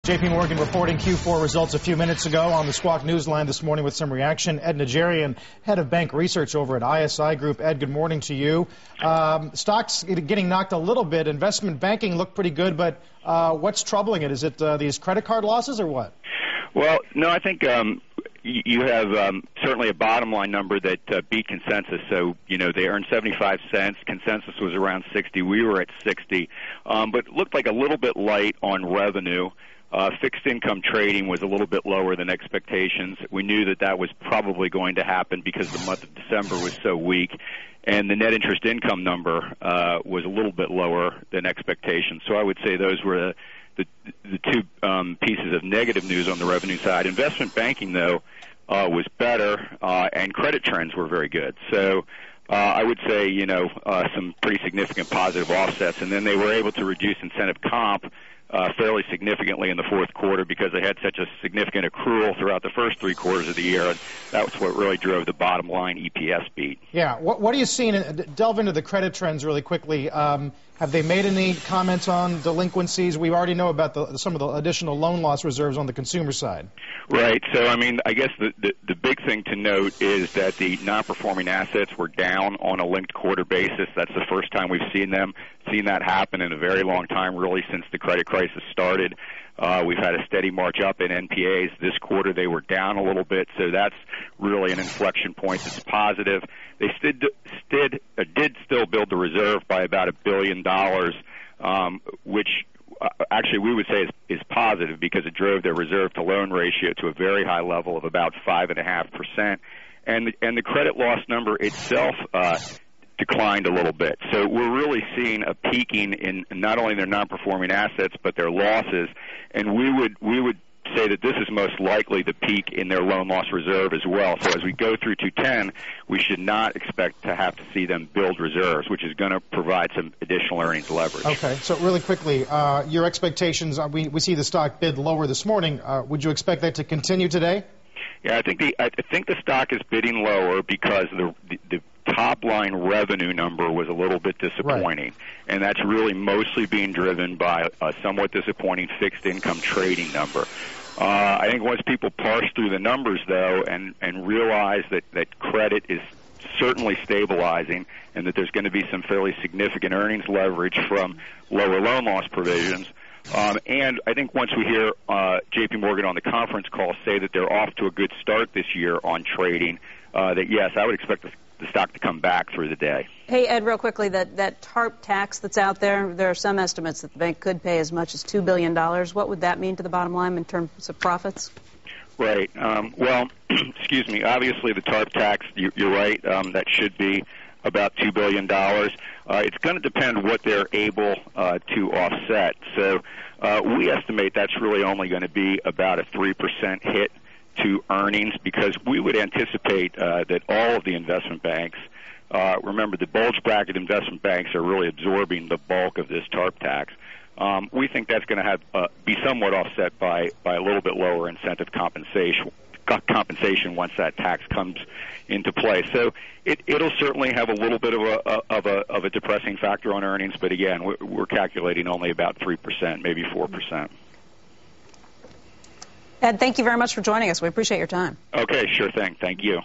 JPMorgan reporting Q4 results a few minutes ago on the Squawk Newsline this morning with some reaction. Ed Najarian, head of bank research over at ISI Group. Ed, good morning to you. Stocks getting knocked a little bit. Investment banking looked pretty good, but what's troubling it? Is it these credit card losses or what? Well, no, I think you have certainly a bottom line number that beat consensus. So, they earned 75 cents. Consensus was around 60. We were at 60. But it looked like a little bit light on revenue. Fixed income trading was a little bit lower than expectations. We knew that was probably going to happen because the month of December was so weak. And the net interest income number was a little bit lower than expectations. So I would say those were the two pieces of negative news on the revenue side. Investment banking, though, was better, and credit trends were very good. So I would say, some pretty significant positive offsets. And then they were able to reduce incentive comp fairly significantly in the fourth quarter because they had such a significant accrual throughout the first 3 quarters of the year. And that was what really drove the bottom line EPS beat. Yeah. What are you seeing? Delve into the credit trends really quickly. Have they made any comments on delinquencies? We already know about some of the additional loan loss reserves on the consumer side. Right. So, I guess the big thing to note is that the non-performing assets were down on a linked quarter basis. That's the first time we've seen that happen in a very long time, really, since the credit crisis started. We've had a steady march up in NPAs. This quarter they were down a little bit, so that's really an inflection point that's positive. They did still build the reserve by about $1 billion, which actually we would say is positive because it drove their reserve to loan ratio to a very high level of about 5.5%. And the credit loss number itself declined a little bit. So we're really seeing a peaking in not only their non-performing assets but their losses, and we would say that this is most likely the peak in their loan loss reserve as well. So as we go through 2010, we should not expect to have to see them build reserves, which is going to provide some additional earnings leverage. Okay, so really quickly, your expectations, we see the stock bid lower this morning. Would you expect that to continue today? Yeah, I think the stock is bidding lower because the top line revenue number was a little bit disappointing, right. And that's really mostly being driven by a somewhat disappointing fixed income trading number. I think once people parse through the numbers, though, and realize that credit is certainly stabilizing and that there's going to be some fairly significant earnings leverage from lower loan loss provisions, and I think once we hear JPMorgan on the conference call say that they're off to a good start this year on trading, that yes, I would expect the stock to come back through the day. Hey, Ed, real quickly, that TARP tax that's out there, there are some estimates that the bank could pay as much as $2 billion. What would that mean to the bottom line in terms of profits? Right. Well, excuse me, obviously the TARP tax, you're right, that should be about $2 billion. It's going to depend what they're able to offset. So we estimate that's really only going to be about a 3% hit to earnings because we would anticipate that all of the investment banks, remember the bulge bracket investment banks are really absorbing the bulk of this TARP tax. We think that's going to be somewhat offset by a little bit lower incentive compensation once that tax comes into play. So it'll certainly have a little bit of a depressing factor on earnings, but again, we're calculating only about 3%, maybe 4%. Ed, thank you very much for joining us. We appreciate your time. Okay, sure thing. Thank you.